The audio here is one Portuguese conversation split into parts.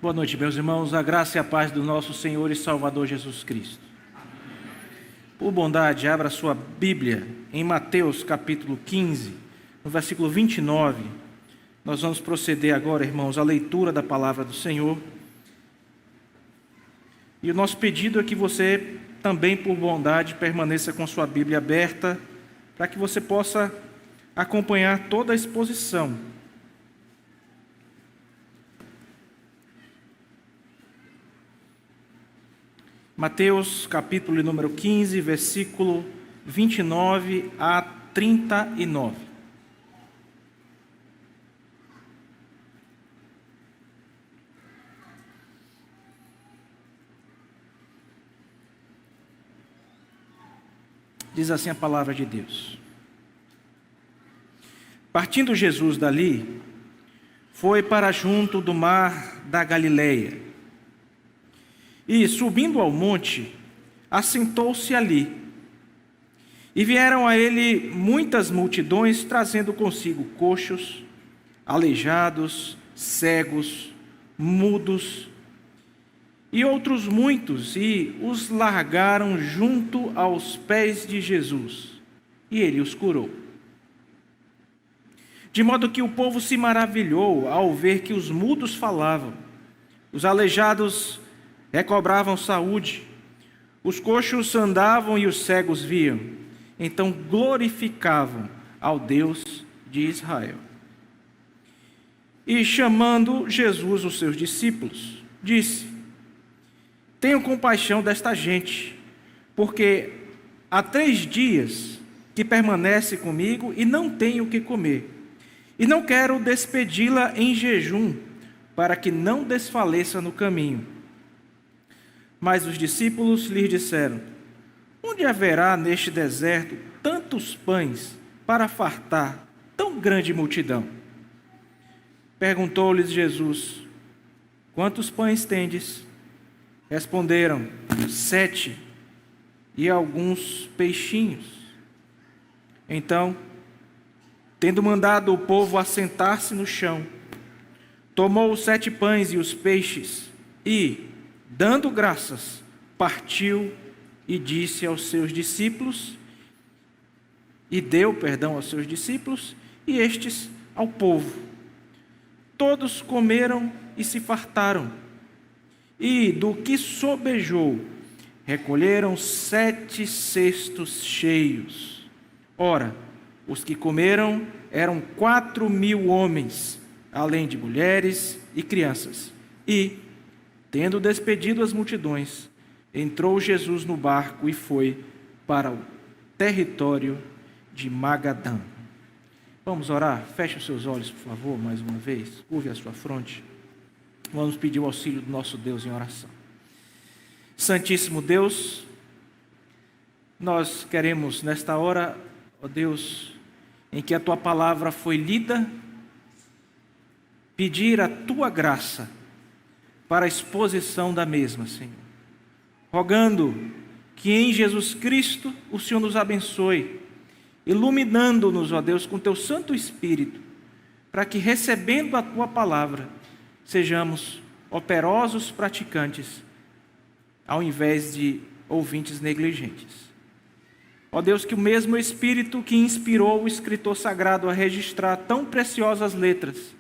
Boa noite, meus irmãos, a graça e a paz do nosso Senhor e Salvador Jesus Cristo. Por bondade, abra sua Bíblia em Mateus capítulo 15, no versículo 29. Nós vamos proceder agora, irmãos, à leitura da palavra do Senhor. E o nosso pedido é que você também, por bondade, permaneça com sua Bíblia aberta, para que você possa acompanhar toda a exposição. Mateus capítulo número 15, versículo 29 a 39. Diz assim a palavra de Deus. Partindo Jesus dali, foi para junto do mar da Galileia. E, subindo ao monte, assentou-se ali. E vieram a ele muitas multidões, trazendo consigo coxos, aleijados, cegos, mudos, e outros muitos, e os largaram junto aos pés de Jesus, e ele os curou. De modo que o povo se maravilhou ao ver que os mudos falavam, os aleijados recobravam saúde, os coxos andavam e os cegos viam. Então glorificavam ao Deus de Israel. E chamando Jesus os seus discípulos, disse: tenham compaixão desta gente, porque há 3 dias que permanece comigo e não tenho o que comer. E não quero despedi-la em jejum, para que não desfaleça no caminho. Mas os discípulos lhes disseram: onde haverá neste deserto tantos pães para fartar tão grande multidão? Perguntou-lhes Jesus: quantos pães tendes? Responderam: 7, e alguns peixinhos. Então, tendo mandado o povo assentar-se no chão, tomou os 7 pães e os peixes, e, dando graças, partiu e disse aos seus discípulos, aos seus discípulos, e estes ao povo. Todos comeram e se fartaram, e do que sobejou, recolheram 7 cestos cheios. Ora, os que comeram eram 4.000 homens, além de mulheres e crianças. E, tendo despedido as multidões, entrou Jesus no barco e foi para o território de Magadã. Vamos orar? Feche os seus olhos, por favor, mais uma vez. Curve a sua fronte. Vamos pedir o auxílio do nosso Deus em oração. Santíssimo Deus, nós queremos nesta hora, ó Deus, em que a Tua palavra foi lida, pedir a Tua graça para a exposição da mesma, Senhor. Rogando que em Jesus Cristo o Senhor nos abençoe, iluminando-nos, ó Deus, com Teu Santo Espírito, para que, recebendo a Tua palavra, sejamos operosos praticantes, ao invés de ouvintes negligentes. Ó Deus, que o mesmo Espírito que inspirou o escritor sagrado a registrar tão preciosas letras,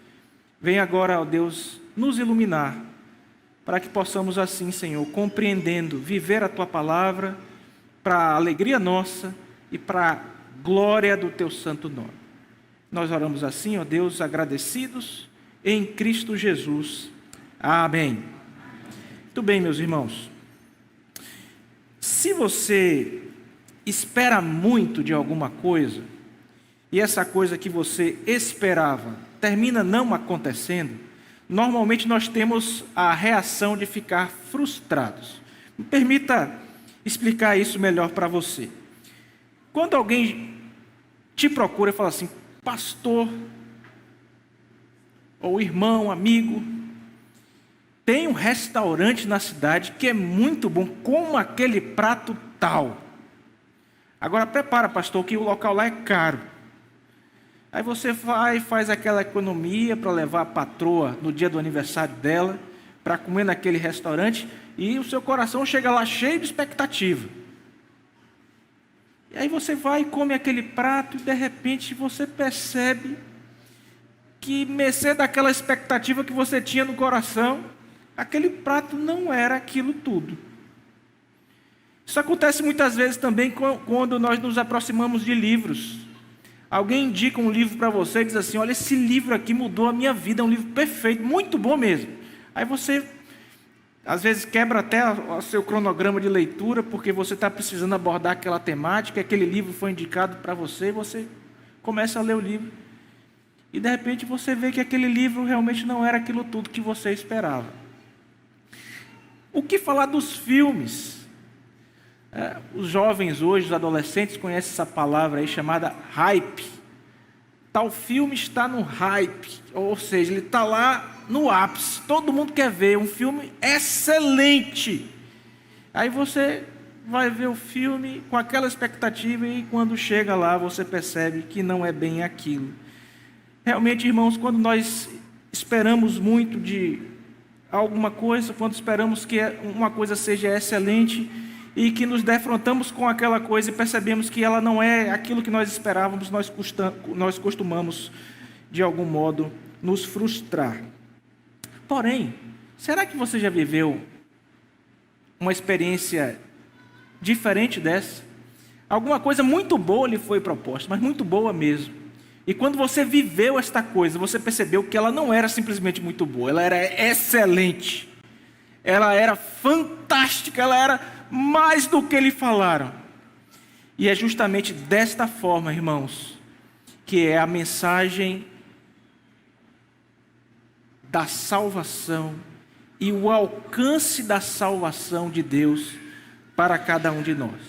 venha agora, ó Deus, nos iluminar, para que possamos assim, Senhor, compreendendo, viver a Tua palavra, para a alegria nossa e para a glória do Teu santo nome. Nós oramos assim, ó Deus, agradecidos em Cristo Jesus. Amém. Muito bem, meus irmãos. Se você espera muito de alguma coisa, e essa coisa que você esperava termina não acontecendo, normalmente nós temos a reação de ficar frustrados. Me permita explicar isso melhor para você. Quando alguém te procura e fala assim: pastor, ou irmão, amigo, tem um restaurante na cidade que é muito bom, como aquele prato tal. Agora prepara, pastor, que o local lá é caro. Aí você vai e faz aquela economia para levar a patroa no dia do aniversário dela, para comer naquele restaurante e o seu coração chega lá cheio de expectativa. E aí você vai e come aquele prato e de repente você percebe que, mercê daquela expectativa que você tinha no coração, aquele prato não era aquilo tudo. Isso acontece muitas vezes também quando nós nos aproximamos de livros. Alguém indica um livro para você e diz assim: olha, esse livro aqui mudou a minha vida, é um livro perfeito, muito bom mesmo. Aí você, às vezes, quebra até o seu cronograma de leitura, porque você está precisando abordar aquela temática, aquele livro foi indicado para você, e você começa a ler o livro. E de repente você vê que aquele livro realmente não era aquilo tudo que você esperava. O que falar dos filmes? Os jovens hoje, os adolescentes, conhecem essa palavra aí chamada hype. Tal filme está no hype, ou seja, ele está lá no ápice. Todo mundo quer ver um filme excelente. Aí você vai ver o filme com aquela expectativa e quando chega lá você percebe que não é bem aquilo. Realmente, irmãos, quando nós esperamos muito de alguma coisa, quando esperamos que uma coisa seja excelente e que nos defrontamos com aquela coisa e percebemos que ela não é aquilo que nós esperávamos, nós costumamos, de algum modo, nos frustrar. Porém, será que você já viveu uma experiência diferente dessa? Alguma coisa muito boa lhe foi proposta, mas muito boa mesmo. E quando você viveu esta coisa, você percebeu que ela não era simplesmente muito boa, ela era excelente, ela era fantástica, ela era mais do que lhe falaram. E é justamente desta forma, irmãos, que é a mensagem da salvação e o alcance da salvação de Deus para cada um de nós.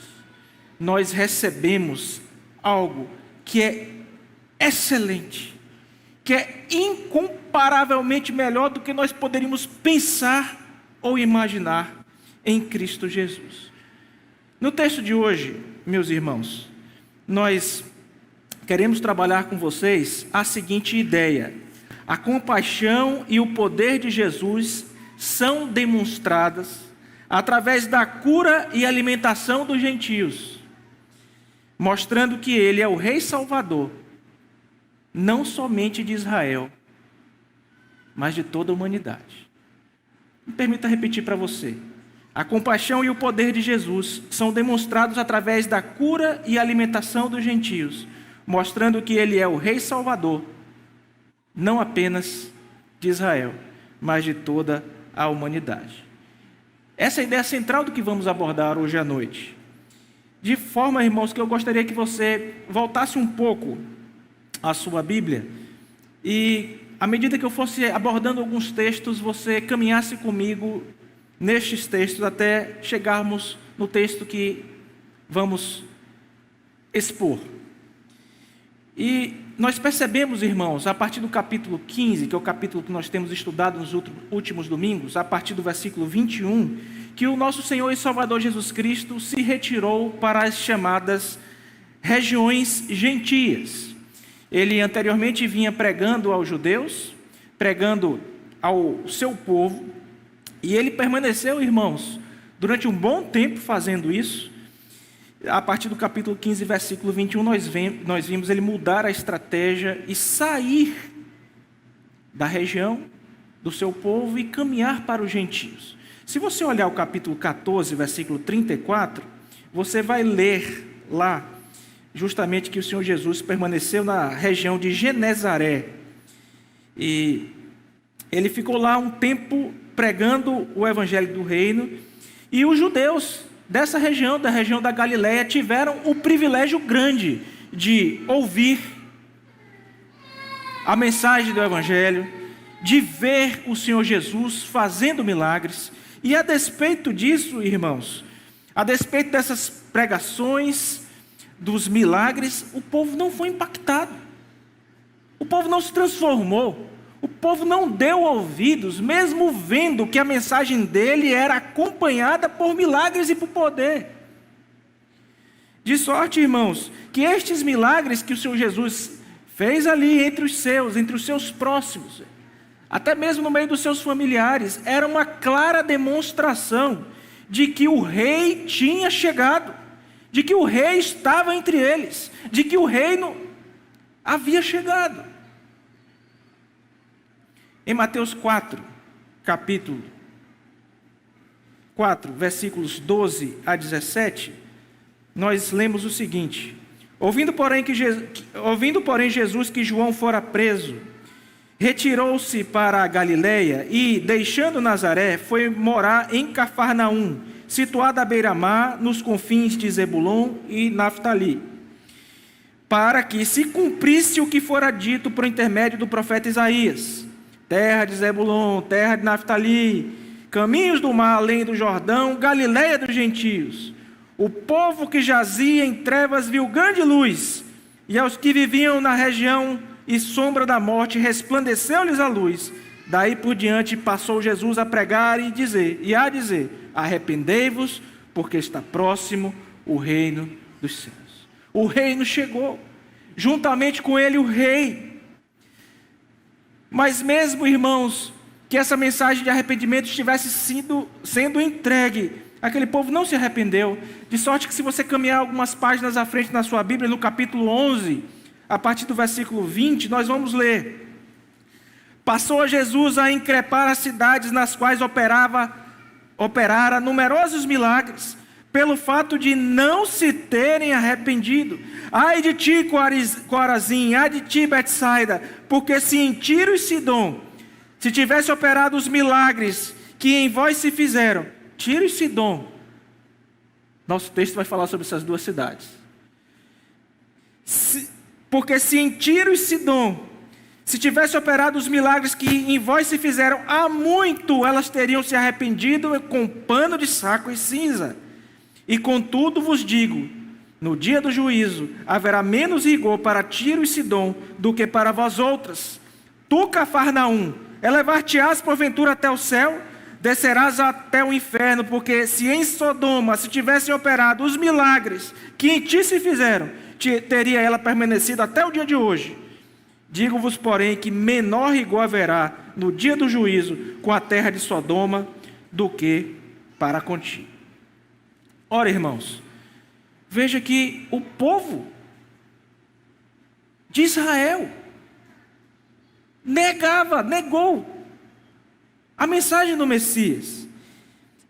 Nós recebemos algo que é excelente, que é incomparavelmente melhor do que nós poderíamos pensar ou imaginar em Cristo Jesus. No texto de hoje, meus irmãos, nós queremos trabalhar com vocês a seguinte ideia: a compaixão e o poder de Jesus são demonstradas através da cura e alimentação dos gentios, mostrando que Ele é o Rei Salvador, não somente de Israel, mas de toda a humanidade. Me permita repetir para você. A compaixão e o poder de Jesus são demonstrados através da cura e alimentação dos gentios, mostrando que Ele é o Rei Salvador, não apenas de Israel, mas de toda a humanidade. Essa é a ideia central do que vamos abordar hoje à noite. De forma, irmãos, que eu gostaria que você voltasse um pouco à sua Bíblia e, à medida que eu fosse abordando alguns textos, você caminhasse comigo nestes textos até chegarmos no texto que vamos expor. E nós percebemos, irmãos, a partir do capítulo 15, que é o capítulo que nós temos estudado nos últimos domingos, a partir do versículo 21, que o nosso Senhor e Salvador Jesus Cristo se retirou para as chamadas regiões gentias. Ele anteriormente vinha pregando aos judeus, pregando ao seu povo, e ele permaneceu, irmãos, durante um bom tempo fazendo isso. A partir do capítulo 15, versículo 21, nós vimos ele mudar a estratégia e sair da região do seu povo e caminhar para os gentios. Se você olhar o capítulo 14, versículo 34, você vai ler lá justamente que o Senhor Jesus permaneceu na região de Genezaré. E ele ficou lá um tempo pregando o evangelho do reino, e os judeus dessa região, da região da Galileia, tiveram o privilégio grande de ouvir a mensagem do evangelho, de ver o Senhor Jesus fazendo milagres. E a despeito disso, irmãos, a despeito dessas pregações, dos milagres, o povo não foi impactado, o povo não se transformou, o povo não deu ouvidos, mesmo vendo que a mensagem dele era acompanhada por milagres e por poder. De sorte, irmãos, que estes milagres que o Senhor Jesus fez ali entre os seus próximos, até mesmo no meio dos seus familiares, era uma clara demonstração de que o rei tinha chegado, de que o rei estava entre eles, de que o reino havia chegado. Em Mateus 4, capítulo 4, versículos 12 a 17, nós lemos o seguinte: Ouvindo, porém, Jesus que João fora preso, retirou-se para a Galileia e, deixando Nazaré, foi morar em Cafarnaum, situada à beira-mar, nos confins de Zebulon e Naftali, para que se cumprisse o que fora dito por intermédio do profeta Isaías: terra de Zebulon, terra de Naftali, caminhos do mar além do Jordão, Galileia dos gentios. O povo que jazia em trevas viu grande luz, e aos que viviam na região e sombra da morte resplandeceu-lhes a luz. Daí por diante passou Jesus a pregar e a dizer: arrependei-vos, porque está próximo o reino dos céus. O reino chegou, juntamente com ele o rei. Mas mesmo, irmãos, que essa mensagem de arrependimento estivesse sendo entregue, aquele povo não se arrependeu, de sorte que se você caminhar algumas páginas à frente na sua Bíblia, no capítulo 11, a partir do versículo 20, nós vamos ler: Passou Jesus a increpar as cidades nas quais operara numerosos milagres, pelo fato de não se terem arrependido. Ai de ti, Corazim, ai de ti, Betsaida, porque se em Tiro e Sidom se tivesse operado os milagres que em vós se fizeram, Tiro e Sidom, nosso texto vai falar sobre essas duas cidades. Porque se em Tiro e Sidom se tivesse operado os milagres que em vós se fizeram, há muito elas teriam se arrependido com pano de saco e cinza. E contudo vos digo, no dia do juízo haverá menos rigor para Tiro e Sidom do que para vós outras. Tu, Cafarnaum, elevar-te-ás porventura até o céu? Descerás até o inferno, porque se em Sodoma se tivessem operado os milagres que em ti se fizeram, teria ela permanecido até o dia de hoje. Digo-vos, porém, que menor rigor haverá no dia do juízo com a terra de Sodoma do que para contigo. Ora, irmãos, veja que o povo de Israel negou a mensagem do Messias.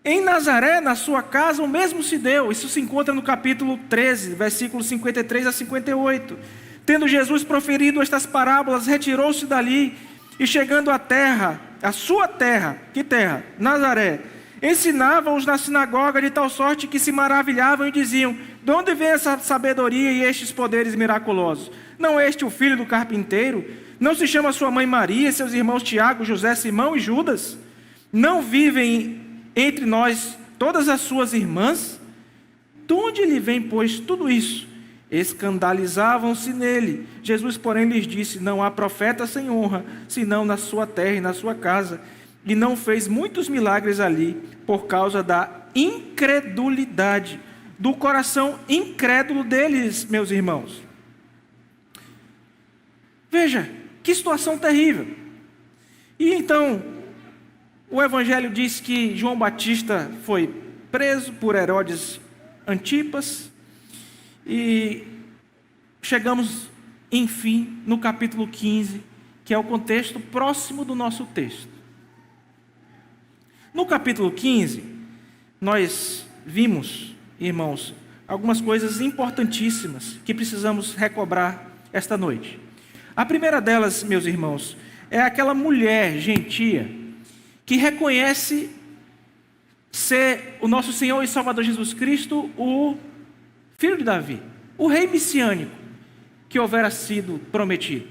Em Nazaré, na sua casa, o mesmo se deu. Isso se encontra no capítulo 13, versículos 53 a 58. Tendo Jesus proferido estas parábolas, retirou-se dali e chegando à terra, a sua terra, que terra? Nazaré, ensinava-os na sinagoga de tal sorte que se maravilhavam e diziam: de onde vem essa sabedoria e estes poderes miraculosos? Não é este o filho do carpinteiro? Não se chama sua mãe Maria, seus irmãos Tiago, José, Simão e Judas? Não vivem entre nós todas as suas irmãs? De onde lhe vem, pois, tudo isso? Escandalizavam-se nele. Jesus, porém, lhes disse: não há profeta sem honra, senão na sua terra e na sua casa. E não fez muitos milagres ali, por causa da incredulidade, do coração incrédulo deles, meus irmãos. Veja, que situação terrível. E então, o Evangelho diz que João Batista foi preso por Herodes Antipas, e chegamos, enfim, no capítulo 15, que é o contexto próximo do nosso texto. No capítulo 15, nós vimos, irmãos, algumas coisas importantíssimas que precisamos recobrar esta noite. A primeira delas, meus irmãos, é aquela mulher gentia que reconhece ser o nosso Senhor e Salvador Jesus Cristo o filho de Davi, o rei messiânico que houvera sido prometido.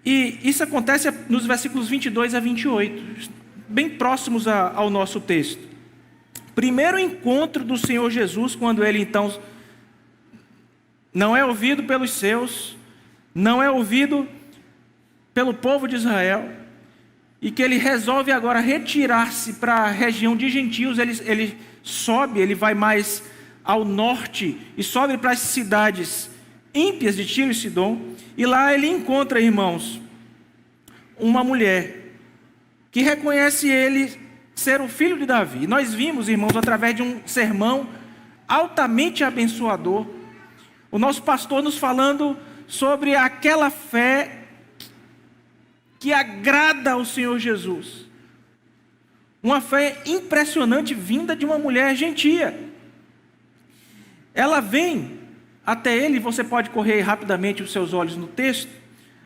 E isso acontece nos versículos 22 a 28, bem próximos ao nosso texto. Primeiro encontro do Senhor Jesus, quando ele então não é ouvido pelos seus, não é ouvido pelo povo de Israel, e que ele resolve agora retirar-se para a região de gentios. Ele sobe, ele vai mais ao norte e sobe para as cidades ímpias de Tiro e Sidom, e lá ele encontra, irmãos, uma mulher que reconhece ele ser o filho de Davi. Nós vimos, irmãos, através de um sermão altamente abençoador, o nosso pastor nos falando sobre aquela fé que agrada ao Senhor Jesus. Uma fé impressionante vinda de uma mulher gentia. Ela vem até ele, você pode correr rapidamente os seus olhos no texto,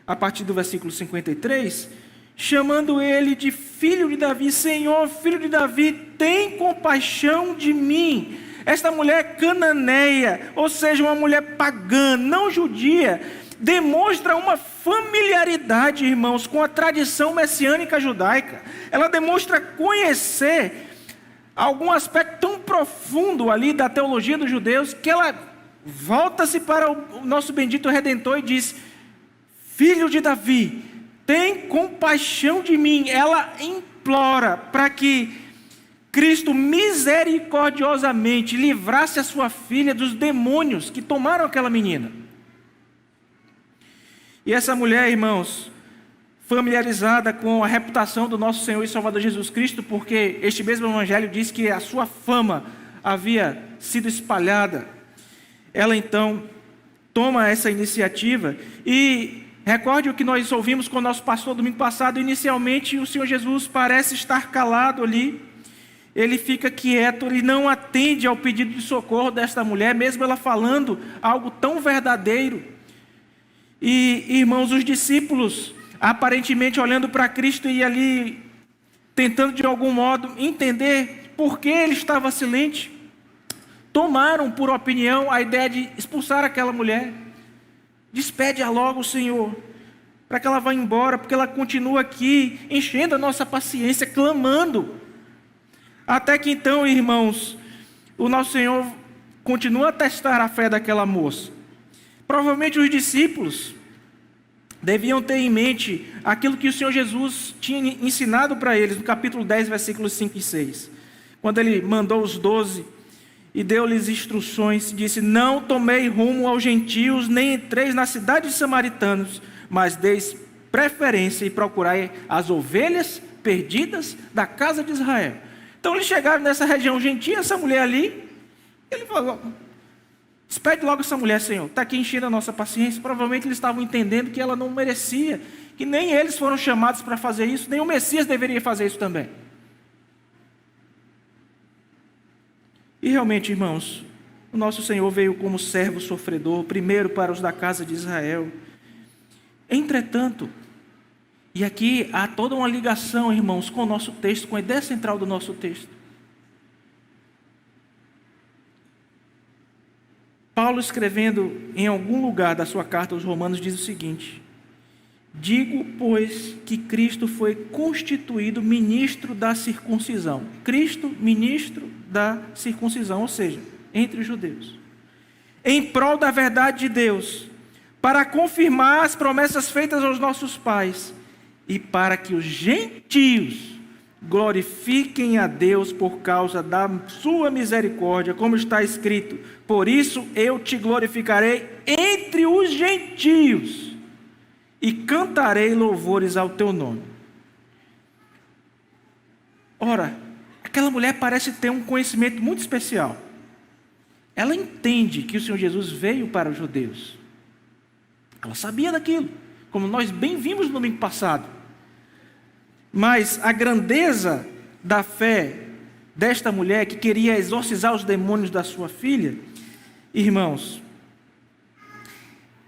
a partir do versículo 53, chamando ele de filho de Davi. Senhor, filho de Davi, tem compaixão de mim. Esta mulher cananeia, ou seja, uma mulher pagã, não judia, demonstra uma familiaridade, irmãos, com a tradição messiânica judaica. Ela demonstra conhecer algum aspecto tão profundo ali da teologia dos judeus, que ela volta-se para o nosso bendito Redentor e diz: filho de Davi, tem compaixão de mim. Ela implora para que Cristo misericordiosamente livrasse a sua filha dos demônios que tomaram aquela menina. E essa mulher, irmãos, familiarizada com a reputação do nosso Senhor e Salvador Jesus Cristo, porque este mesmo evangelho diz que a sua fama havia sido espalhada, ela então toma essa iniciativa. E recorde o que nós ouvimos com o nosso pastor domingo passado. Inicialmente o Senhor Jesus parece estar calado ali, ele fica quieto, ele não atende ao pedido de socorro desta mulher, mesmo ela falando algo tão verdadeiro. E, irmãos, os discípulos, aparentemente olhando para Cristo e ali tentando de algum modo entender por que ele estava silente, tomaram por opinião a ideia de expulsar aquela mulher. Despede-a logo, Senhor, para que ela vá embora, porque ela continua aqui enchendo a nossa paciência, clamando. Até que então, irmãos, o nosso Senhor continua a testar a fé daquela moça. Provavelmente os discípulos deviam ter em mente aquilo que o Senhor Jesus tinha ensinado para eles no capítulo 10, versículos 5 e 6. Quando ele mandou os 12 e deu-lhes instruções, disse: não tomei rumo aos gentios, nem entreis na cidade de samaritanos, mas deis preferência e procurai as ovelhas perdidas da casa de Israel. Então eles chegaram nessa região gentia, essa mulher ali, ele falou: despede logo essa mulher, Senhor, está aqui enchendo a nossa paciência. Provavelmente eles estavam entendendo que ela não merecia, que nem eles foram chamados para fazer isso, nem o Messias deveria fazer isso também. E realmente, irmãos, o nosso Senhor veio como servo sofredor, primeiro para os da casa de Israel. Entretanto, e aqui há toda uma ligação, irmãos, com o nosso texto, com a ideia central do nosso texto. Paulo, escrevendo em algum lugar da sua carta aos Romanos, diz o seguinte: digo, pois, que Cristo foi constituído ministro da circuncisão. Cristo, ministro da circuncisão, ou seja, entre os judeus, em prol da verdade de Deus, para confirmar as promessas feitas aos nossos pais, e para que os gentios glorifiquem a Deus por causa da sua misericórdia, como está escrito: por isso eu te glorificarei entre os gentios e cantarei louvores ao teu nome. Ora, aquela mulher parece ter um conhecimento muito especial. Ela entende que o Senhor Jesus veio para os judeus. Ela sabia daquilo, como nós bem vimos no domingo passado. Mas a grandeza da fé desta mulher que queria exorcizar os demônios da sua filha, irmãos,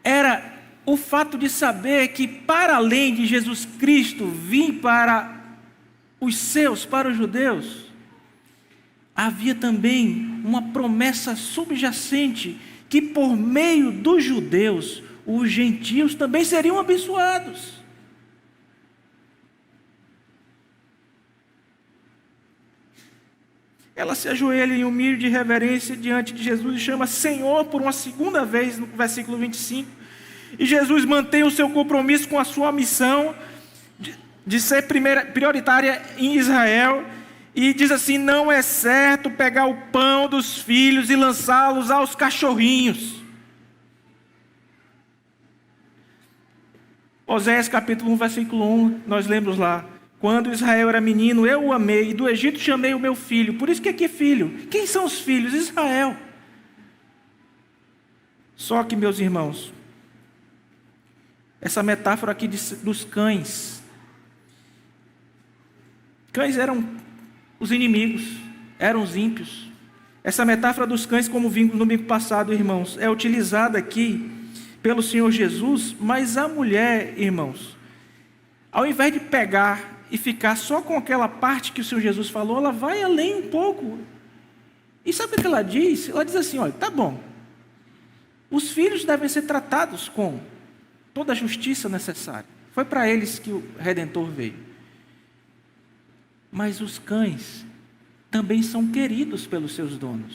era o fato de saber que, para além de Jesus Cristo vir para os seus, para os judeus, havia também uma promessa subjacente que, por meio dos judeus, os gentios também seriam abençoados. Ela se ajoelha em humilde reverência diante de Jesus e chama Senhor por uma segunda vez, no versículo 25. E Jesus mantém o seu compromisso com a sua missão de ser prioritária em Israel. E diz assim: não é certo pegar o pão dos filhos e lançá-los aos cachorrinhos. Oséias capítulo 1, versículo 1, nós lemos lá: quando Israel era menino, eu o amei, e do Egito chamei o meu filho. Por isso que aqui é filho. Quem são os filhos? Israel. Só que, meus irmãos, essa metáfora aqui dos cães. Cães eram os inimigos, eram os ímpios. Essa metáfora dos cães, como vimos no domingo passado, irmãos, é utilizada aqui pelo Senhor Jesus, mas a mulher, irmãos, ao invés de pegar e ficar só com aquela parte que o Senhor Jesus falou, ela vai além um pouco. E sabe o que ela diz? Ela diz assim: olha, tá bom, os filhos devem ser tratados com toda a justiça necessária. Foi para eles que o Redentor veio. Mas os cães também são queridos pelos seus donos.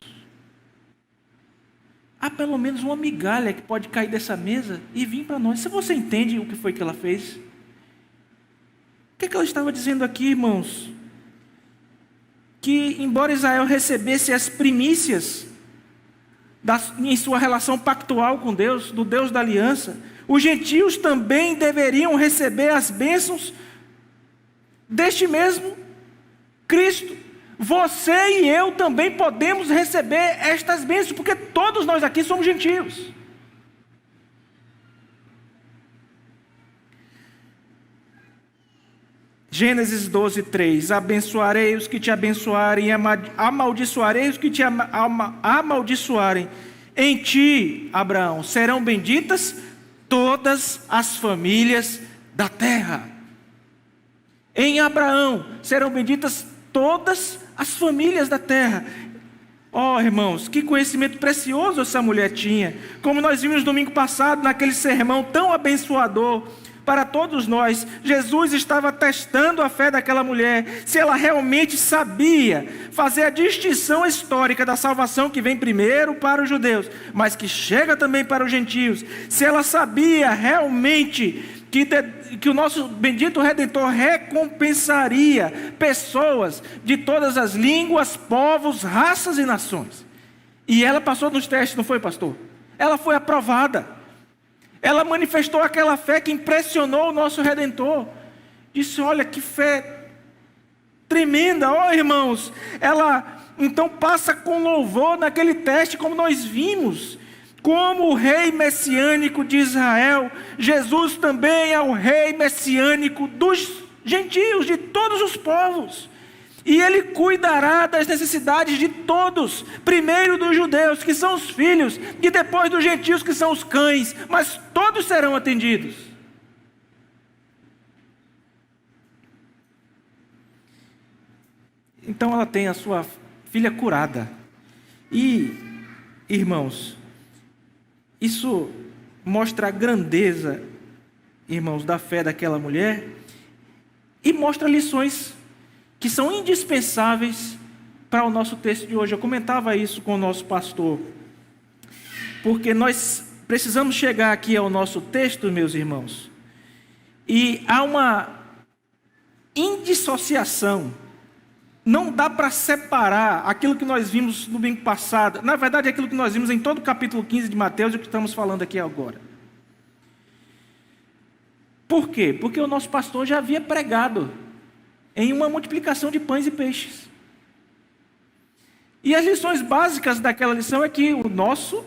Há pelo menos uma migalha que pode cair dessa mesa e vir para nós. Se você entende o que foi que ela fez. O que ela estava dizendo aqui, irmãos? Que embora Israel recebesse as primícias em sua relação pactual com Deus, do Deus da aliança, os gentios também deveriam receber as bênçãos deste mesmo Cristo. Você e eu também podemos receber estas bênçãos, porque todos nós aqui somos gentios. Gênesis 12, 3: abençoarei os que te abençoarem, amaldiçoarei os que te amaldiçoarem. Em ti, Abraão, serão benditas todas as famílias da terra. Em Abraão serão benditas todas as famílias da terra. Oh, irmãos, que conhecimento precioso essa mulher tinha. Como nós vimos domingo passado, naquele sermão tão abençoador para todos nós, Jesus estava testando a fé daquela mulher, se ela realmente sabia fazer a distinção histórica da salvação que vem primeiro para os judeus, mas que chega também para os gentios. Se ela sabia realmente que o nosso bendito Redentor recompensaria pessoas de todas as línguas, povos, raças e nações. E ela passou nos testes, não foi, pastor? Ela foi aprovada. Ela manifestou aquela fé que impressionou o nosso Redentor. Disse: olha que fé tremenda, ó irmãos. Ela então passa com louvor naquele teste, como nós vimos. Como o rei messiânico de Israel, Jesus também é o rei messiânico dos gentios, de todos os povos. E ele cuidará das necessidades de todos, primeiro dos judeus, que são os filhos, e depois dos gentios, que são os cães, mas todos serão atendidos. Então ela tem a sua filha curada. E, irmãos, isso mostra a grandeza, irmãos, da fé daquela mulher, e mostra lições que são indispensáveis para o nosso texto de hoje. Eu comentava isso com o nosso pastor, porque nós precisamos chegar aqui ao nosso texto, meus irmãos, e há uma indissociação. Não dá para separar aquilo que nós vimos no domingo passado, na verdade aquilo que nós vimos em todo o capítulo 15 de Mateus e o que estamos falando aqui agora. Por quê? Porque o nosso pastor já havia pregado em uma multiplicação de pães e peixes. E as lições básicas daquela lição é que o nosso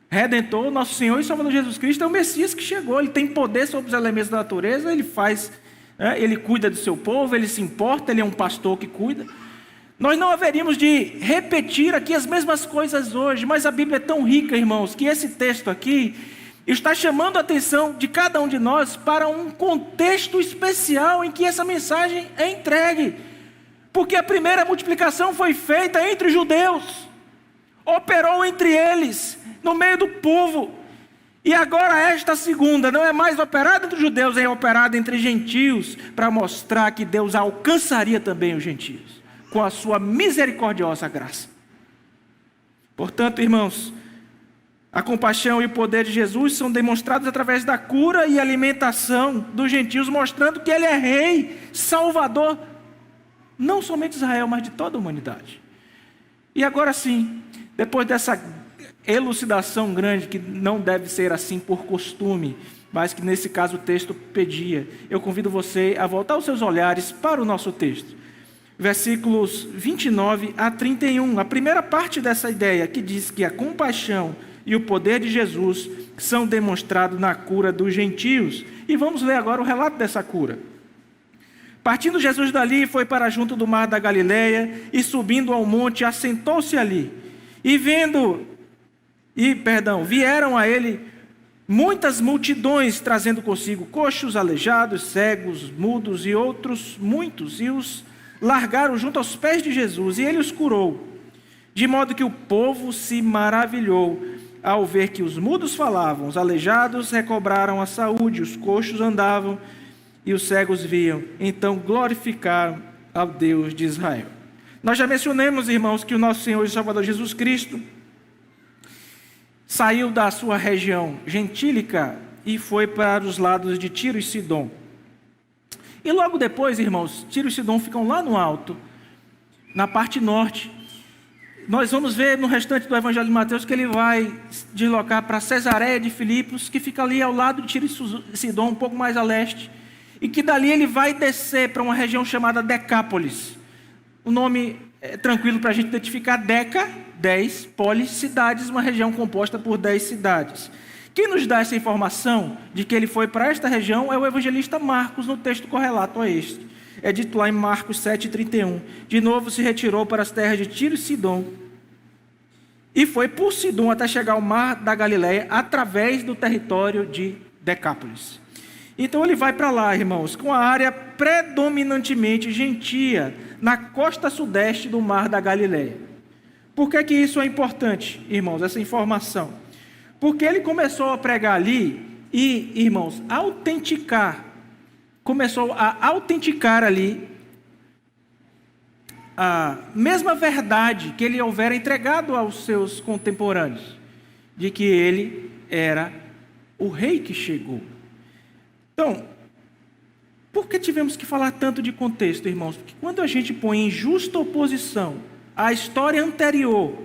Redentor, o nosso Senhor e Salvador Jesus Cristo é o Messias que chegou. Ele tem poder sobre os elementos da natureza, ele faz, ele cuida do seu povo, ele se importa, ele é um pastor que cuida. Nós não haveríamos de repetir aqui as mesmas coisas hoje, mas a Bíblia é tão rica, irmãos, que esse texto aqui está chamando a atenção de cada um de nós para um contexto especial em que essa mensagem é entregue. Porque a primeira multiplicação foi feita entre os judeus, operou entre eles, no meio do povo. E agora esta segunda não é mais operada entre os judeus, é operada entre gentios, para mostrar que Deus alcançaria também os gentios, com a sua misericordiosa graça. Portanto, irmãos, a compaixão e o poder de Jesus são demonstrados através da cura e alimentação dos gentios, mostrando que Ele é Rei, Salvador, não somente de Israel, mas de toda a humanidade. E agora sim, depois dessa elucidação grande, que não deve ser assim por costume, mas que nesse caso o texto pedia. Eu convido você a voltar os seus olhares para o nosso texto. Versículos 29 a 31, a primeira parte dessa ideia que diz que a compaixão e o poder de Jesus são demonstrados na cura dos gentios. E vamos ler agora o relato dessa cura. Partindo Jesus dali, foi para junto do mar da Galileia, e subindo ao monte, assentou-se ali. Vieram a ele muitas multidões, trazendo consigo coxos, aleijados, cegos, mudos e outros muitos, e os largaram junto aos pés de Jesus, e ele os curou. De modo que o povo se maravilhou ao ver que os mudos falavam, os aleijados recobraram a saúde, os coxos andavam e os cegos viam. Então glorificaram ao Deus de Israel. Nós já mencionamos, irmãos, que o nosso Senhor e Salvador Jesus Cristo saiu da sua região gentílica e foi para os lados de Tiro e Sidom. E logo depois, irmãos, Tiro e Sidom ficam lá no alto, na parte norte. Nós vamos ver no restante do Evangelho de Mateus que ele vai deslocar para Cesareia de Filipos, que fica ali ao lado de Tiro e Sidom, um pouco mais a leste. E que dali ele vai descer para uma região chamada Decápolis. O nome é tranquilo para a gente identificar: Deca, 10, Polis, cidades, uma região composta por 10 cidades. Quem nos dá essa informação de que ele foi para esta região é o evangelista Marcos, no texto correlato a este. É dito lá em Marcos 7,31. De novo se retirou para as terras de Tiro e Sidom, e foi por Sidom até chegar ao mar da Galileia, através do território de Decápolis. Então ele vai para lá, irmãos, com a área predominantemente gentia, na costa sudeste do mar da Galileia. Por que isso é importante, irmãos, essa informação? Porque ele começou a pregar ali e, irmãos, começou a autenticar ali a mesma verdade que ele houvera entregado aos seus contemporâneos, de que ele era o rei que chegou. Então, por que tivemos que falar tanto de contexto, irmãos? Porque quando a gente põe em justa oposição a história anterior,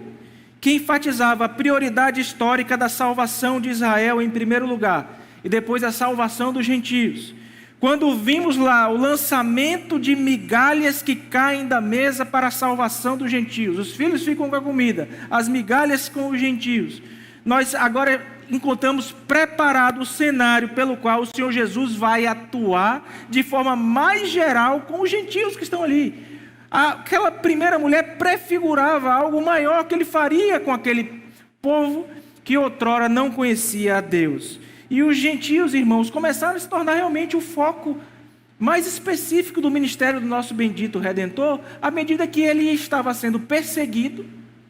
que enfatizava a prioridade histórica da salvação de Israel em primeiro lugar, e depois a salvação dos gentios, quando vimos lá o lançamento de migalhas que caem da mesa para a salvação dos gentios, os filhos ficam com a comida, as migalhas com os gentios, nós agora encontramos preparado o cenário pelo qual o Senhor Jesus vai atuar de forma mais geral com os gentios que estão ali. Aquela primeira mulher prefigurava algo maior que ele faria com aquele povo que outrora não conhecia a Deus. E os gentios, irmãos, começaram a se tornar realmente o foco mais específico do ministério do nosso bendito Redentor, à medida que ele estava sendo perseguido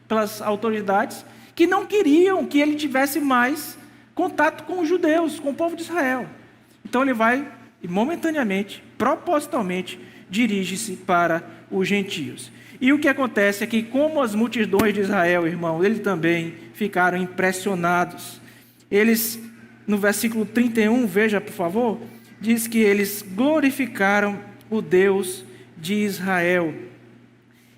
pelas autoridades, que não queriam que ele tivesse mais contato com os judeus, com o povo de Israel. Então ele vai, e momentaneamente, propositalmente, dirige-se para os gentios. E o que acontece é que, como as multidões de Israel, irmão, eles também ficaram impressionados. Eles, no versículo 31, veja por favor, diz que eles glorificaram o Deus de Israel.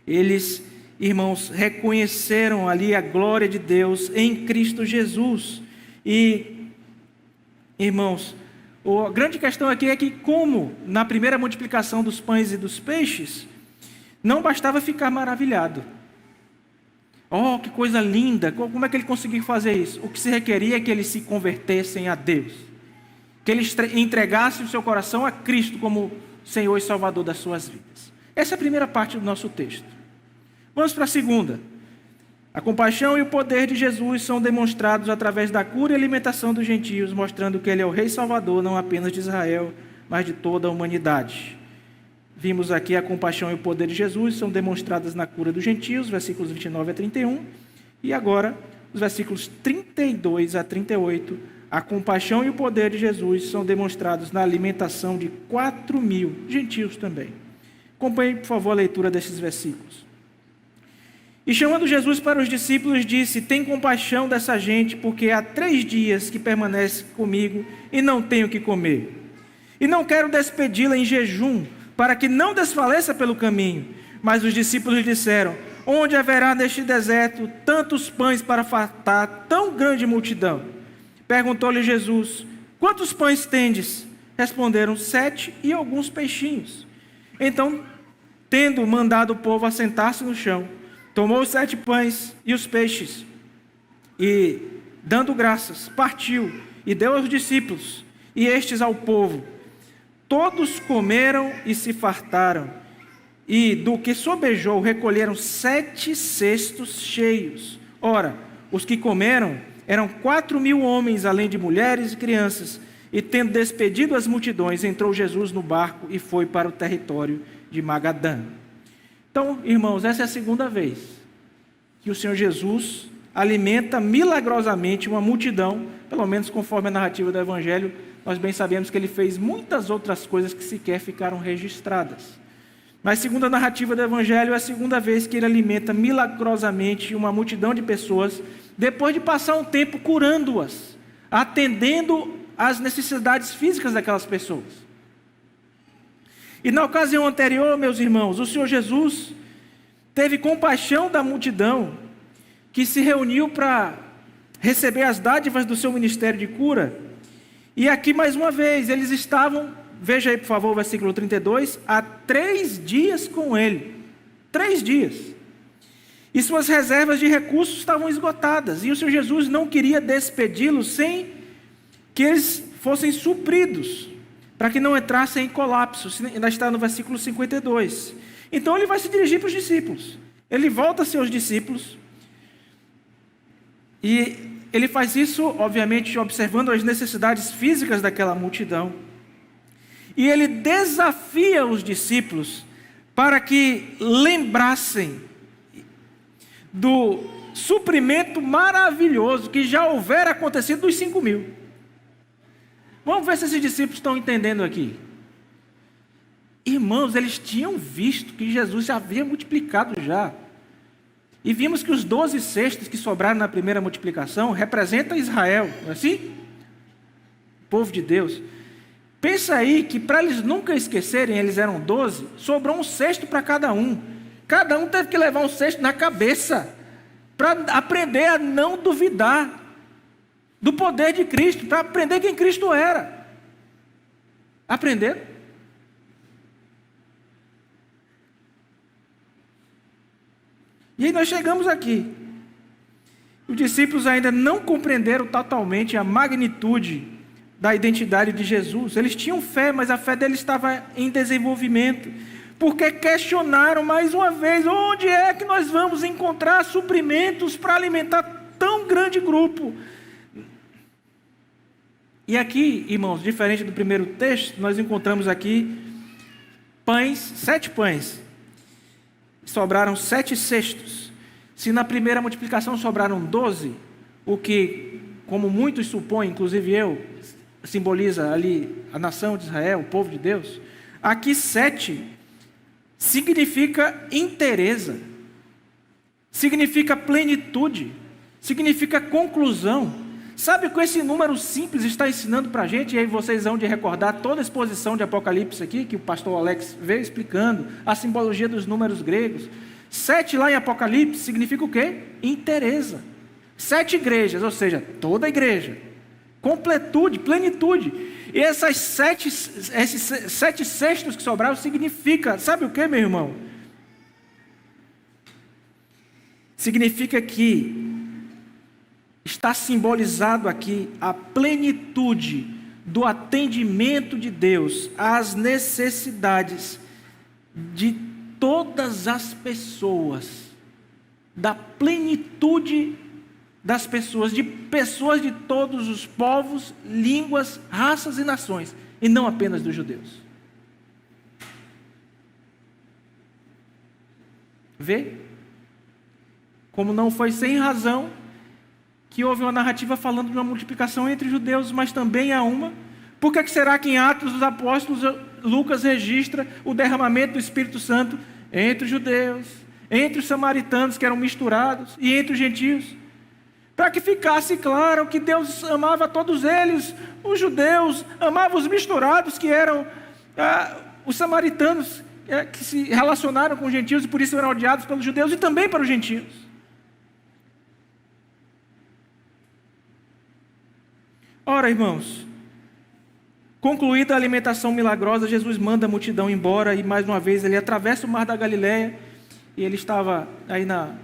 Eles, irmãos, reconheceram ali a glória de Deus em Cristo Jesus. E, irmãos, a grande questão aqui é que, como na primeira multiplicação dos pães e dos peixes, não bastava ficar maravilhado. Oh, que coisa linda! Como é que ele conseguiu fazer isso? O que se requeria é que eles se convertessem a Deus, que eles entregassem o seu coração a Cristo como Senhor e Salvador das suas vidas. Essa é a primeira parte do nosso texto. Vamos para a segunda. A compaixão e o poder de Jesus são demonstrados através da cura e alimentação dos gentios, mostrando que ele é o Rei Salvador, não apenas de Israel, mas de toda a humanidade. Vimos aqui a compaixão e o poder de Jesus são demonstradas na cura dos gentios, versículos 29 a 31. E agora, os versículos 32 a 38, a compaixão e o poder de Jesus são demonstrados na alimentação de 4.000 gentios também. Acompanhe, por favor, a leitura desses versículos. E chamando Jesus para os discípulos, disse: tem compaixão dessa gente, porque há 3 dias que permanece comigo e não tenho o que comer. E não quero despedi-la em jejum, para que não desfaleça pelo caminho. Mas os discípulos disseram: onde haverá neste deserto tantos pães para fartar tão grande multidão? Perguntou-lhe Jesus: quantos pães tendes? Responderam: 7 e alguns peixinhos. Então, tendo mandado o povo assentar-se no chão, tomou os 7 pães e os peixes, e, dando graças, partiu e deu aos discípulos, e estes ao povo. Todos comeram e se fartaram, e do que sobejou recolheram 7 cestos cheios. Ora, os que comeram eram 4.000 homens, além de mulheres e crianças. E tendo despedido as multidões, entrou Jesus no barco e foi para o território de Magadã. Então, irmãos, essa é a segunda vez que o Senhor Jesus alimenta milagrosamente uma multidão, pelo menos conforme a narrativa do Evangelho. Nós bem sabemos que ele fez muitas outras coisas que sequer ficaram registradas. Mas, segundo a narrativa do Evangelho, é a segunda vez que ele alimenta milagrosamente uma multidão de pessoas, depois de passar um tempo curando-as, atendendo às necessidades físicas daquelas pessoas. E na ocasião anterior, meus irmãos, o Senhor Jesus teve compaixão da multidão que se reuniu para receber as dádivas do seu ministério de cura. E aqui, mais uma vez, eles estavam, veja aí, por favor, o versículo 32, há 3 dias com ele. 3 dias. E suas reservas de recursos estavam esgotadas. E o Senhor Jesus não queria despedi-los sem que eles fossem supridos, para que não entrassem em colapso. Ainda está no versículo 52. Então ele vai se dirigir para os discípulos. Ele volta a seus discípulos. E ele faz isso, obviamente, observando as necessidades físicas daquela multidão. E ele desafia os discípulos para que lembrassem do suprimento maravilhoso que já houvera acontecido dos 5.000. Vamos ver se esses discípulos estão entendendo aqui. Irmãos, eles tinham visto que Jesus já havia multiplicado já. E vimos que os 12 cestos que sobraram na primeira multiplicação representam Israel, não é assim? O povo de Deus. Pensa aí que para eles nunca esquecerem, eles eram 12, sobrou um cesto para cada um. Cada um teve que levar um cesto na cabeça para aprender a não duvidar do poder de Cristo, para aprender quem Cristo era. Aprenderam? E aí nós chegamos aqui. Os discípulos ainda não compreenderam totalmente a magnitude da identidade de Jesus. Eles tinham fé, mas a fé deles estava em desenvolvimento, porque questionaram mais uma vez: onde é que nós vamos encontrar suprimentos para alimentar tão grande grupo? E aqui, irmãos, diferente do primeiro texto, nós encontramos aqui pães, 7 pães. Sobraram 7 cestos. Se na primeira multiplicação sobraram 12, o que, como muitos supõem, inclusive eu, simboliza ali a nação de Israel, o povo de Deus, aqui 7 significa inteireza, significa plenitude, significa conclusão. Sabe o que esse número simples está ensinando para a gente? E aí vocês vão de recordar toda a exposição de Apocalipse aqui, que o pastor Alex veio explicando, a simbologia dos números gregos. 7 lá em Apocalipse significa o quê? Inteireza. 7 igrejas, ou seja, toda a igreja. Completude, plenitude. E esses 7 cestos que sobraram significa, sabe o que, meu irmão? Significa que está simbolizado aqui a plenitude do atendimento de Deus às necessidades de todas as pessoas, da plenitude das pessoas, de todos os povos, línguas, raças e nações, e não apenas dos judeus. Vê? Como não foi sem razão que houve uma narrativa falando de uma multiplicação entre judeus, mas também há uma. Por que será que em Atos dos Apóstolos Lucas registra o derramamento do Espírito Santo entre os judeus, entre os samaritanos que eram misturados e entre os gentios? Para que ficasse claro que Deus amava todos eles. Os judeus amavam os misturados, que eram os samaritanos, que se relacionaram com os gentios e por isso eram odiados pelos judeus e também para os gentios. Ora, irmãos, Concluída a alimentação milagrosa, Jesus manda a multidão embora e mais uma vez ele atravessa o mar da Galileia e ele estava aí na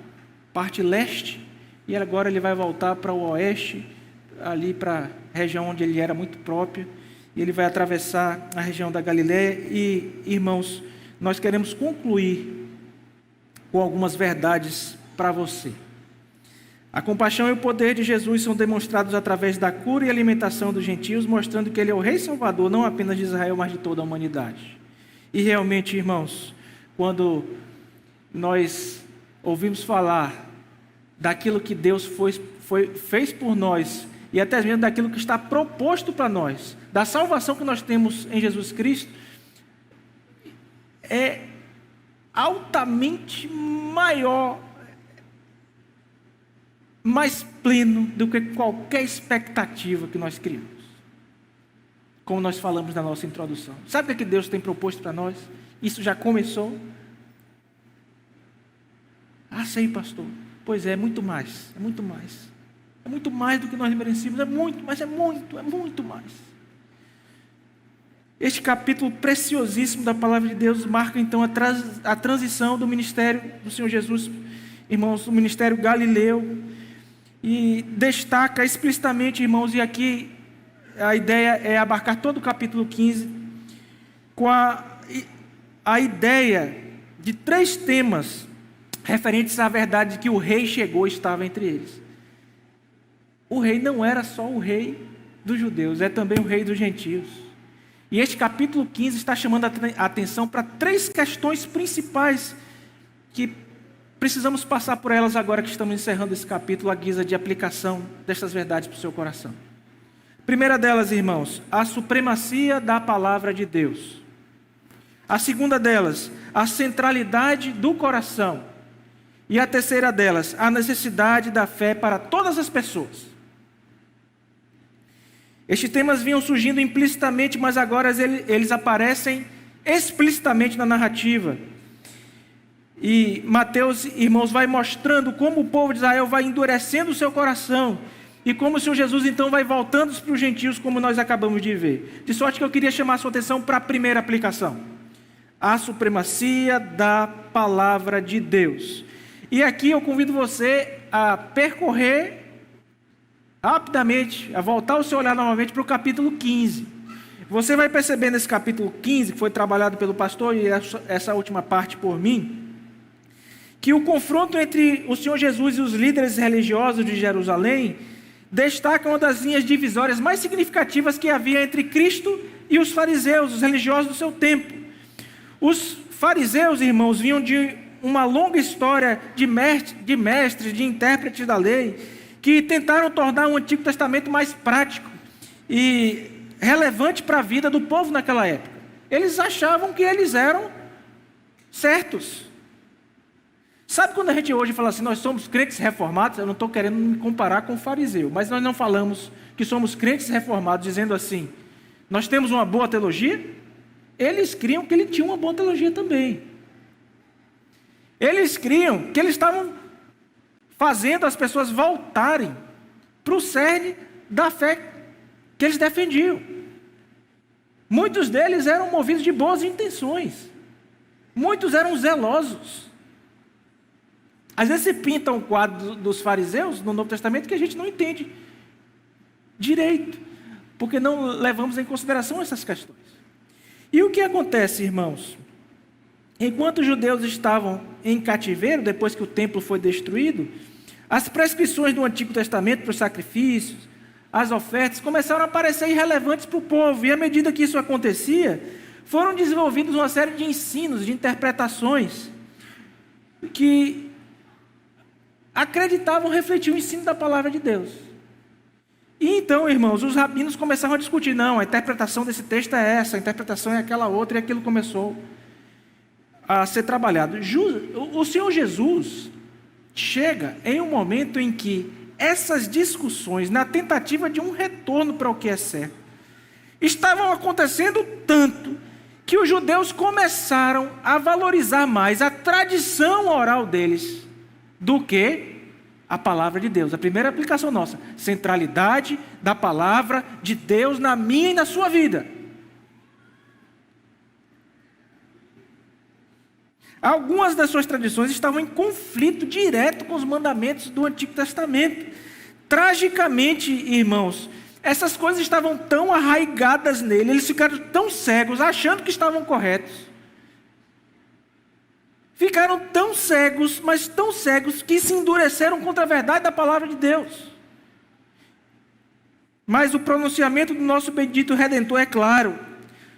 parte leste e agora ele vai voltar para o oeste, ali para a região onde ele era muito próprio, e ele vai atravessar a região da Galileia. E, irmãos, nós queremos concluir com algumas verdades para você. A compaixão e o poder de Jesus são demonstrados através da cura e alimentação dos gentios, mostrando que ele é o Rei Salvador, não apenas de Israel, mas de toda a humanidade. E realmente, irmãos, quando nós ouvimos falar daquilo que Deus fez por nós, e até mesmo daquilo que está proposto para nós, da salvação que nós temos em Jesus Cristo, é altamente maior, mais pleno do que qualquer expectativa que nós criamos. Como nós falamos na nossa introdução. Sabe o que Deus tem proposto para nós? Isso já começou? Ah, sei, pastor. Pois é muito mais, é muito mais. É muito mais do que nós merecemos, é muito, mas é muito mais. Este capítulo preciosíssimo da palavra de Deus marca então a transição do ministério do Senhor Jesus, irmãos, do ministério galileu, e destaca explicitamente, irmãos, e aqui a ideia é abarcar todo o capítulo 15, com a ideia de 3 temas referentes à verdade de que o rei chegou e estava entre eles. O rei não era só o rei dos judeus, é também o rei dos gentios. E este capítulo 15 está chamando a atenção para 3 questões principais que precisamos passar por elas agora que estamos encerrando esse capítulo à guisa de aplicação destas verdades para o seu coração. Primeira delas, irmãos, a supremacia da palavra de Deus. A segunda delas, a centralidade do coração. E a terceira delas, a necessidade da fé para todas as pessoas. Estes temas vinham surgindo implicitamente, mas agora eles aparecem explicitamente na narrativa. E Mateus, irmãos, vai mostrando como o povo de Israel vai endurecendo o seu coração e como o Senhor Jesus então vai voltando para os gentios, como nós acabamos de ver. De sorte que eu queria chamar a sua atenção para a primeira aplicação. A supremacia da palavra de Deus. E aqui eu convido você a percorrer rapidamente, a voltar o seu olhar novamente para o capítulo 15. Você vai perceber nesse capítulo 15, que foi trabalhado pelo pastor e essa última parte por mim, que o confronto entre o Senhor Jesus e os líderes religiosos de Jerusalém destaca uma das linhas divisórias mais significativas que havia entre Cristo e os fariseus, os religiosos do seu tempo. Os fariseus, irmãos, vinham de uma longa história de mestres, de intérpretes da lei, que tentaram tornar o Antigo Testamento mais prático e relevante para a vida do povo naquela época. Eles achavam que eles eram certos. Sabe quando a gente hoje fala assim, nós somos crentes reformados? Eu não estou querendo me comparar com o fariseu, mas nós não falamos que somos crentes reformados dizendo assim, nós temos uma boa teologia? Eles criam que ele tinha uma boa teologia também. Eles criam que eles estavam fazendo as pessoas voltarem para o cerne da fé que eles defendiam. Muitos deles eram movidos de boas intenções. Muitos eram zelosos. Às vezes se pinta um quadro dos fariseus no Novo Testamento que a gente não entende direito, porque não levamos em consideração essas questões. E o que acontece, irmãos? Enquanto os judeus estavam em cativeiro, depois que o templo foi destruído, as prescrições do Antigo Testamento para os sacrifícios, as ofertas, começaram a parecer irrelevantes para o povo. E à medida que isso acontecia, foram desenvolvidos uma série de ensinos, de interpretações, que acreditavam refletir o ensino da palavra de Deus. E então, irmãos, os rabinos começaram a discutir, não, a interpretação desse texto é essa, a interpretação é aquela outra, e aquilo começou a ser trabalhado. O Senhor Jesus chega em um momento em que essas discussões, na tentativa de um retorno para o que é certo, estavam acontecendo tanto que os judeus começaram a valorizar mais a tradição oral deles do que a palavra de Deus. A primeira aplicação nossa, centralidade da palavra de Deus na minha e na sua vida. Algumas das suas tradições estavam em conflito direto com os mandamentos do Antigo Testamento. Tragicamente, irmãos, essas coisas estavam tão arraigadas nele, eles ficaram tão cegos, achando que estavam corretos. Ficaram tão cegos, mas tão cegos, que se endureceram contra a verdade da palavra de Deus. Mas o pronunciamento do nosso bendito Redentor é claro.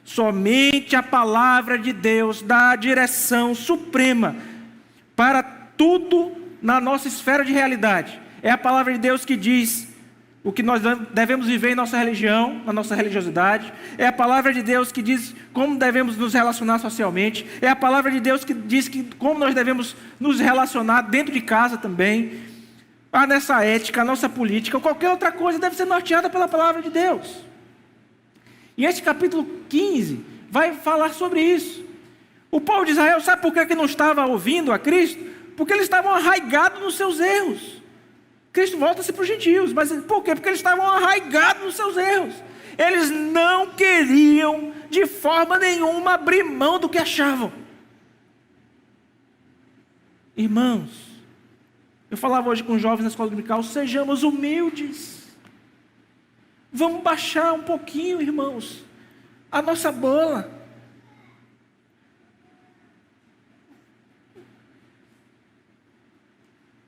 Somente a palavra de Deus dá a direção suprema para tudo na nossa esfera de realidade. É a palavra de Deus que diz o que nós devemos viver em nossa religião, na nossa religiosidade. É a palavra de Deus que diz como devemos nos relacionar socialmente. É a palavra de Deus que diz como nós devemos nos relacionar dentro de casa também. A nossa ética, a nossa política, ou qualquer outra coisa deve ser norteada pela palavra de Deus. E este capítulo 15 vai falar sobre isso. O povo de Israel, sabe por que não estava ouvindo a Cristo? Porque eles estavam arraigados nos seus erros. Cristo volta-se para os gentios, mas por quê? Porque eles estavam arraigados nos seus erros. Eles não queriam de forma nenhuma abrir mão do que achavam. Irmãos, eu falava hoje com os jovens na escola dominical, sejamos humildes. Vamos baixar um pouquinho, irmãos, a nossa bola.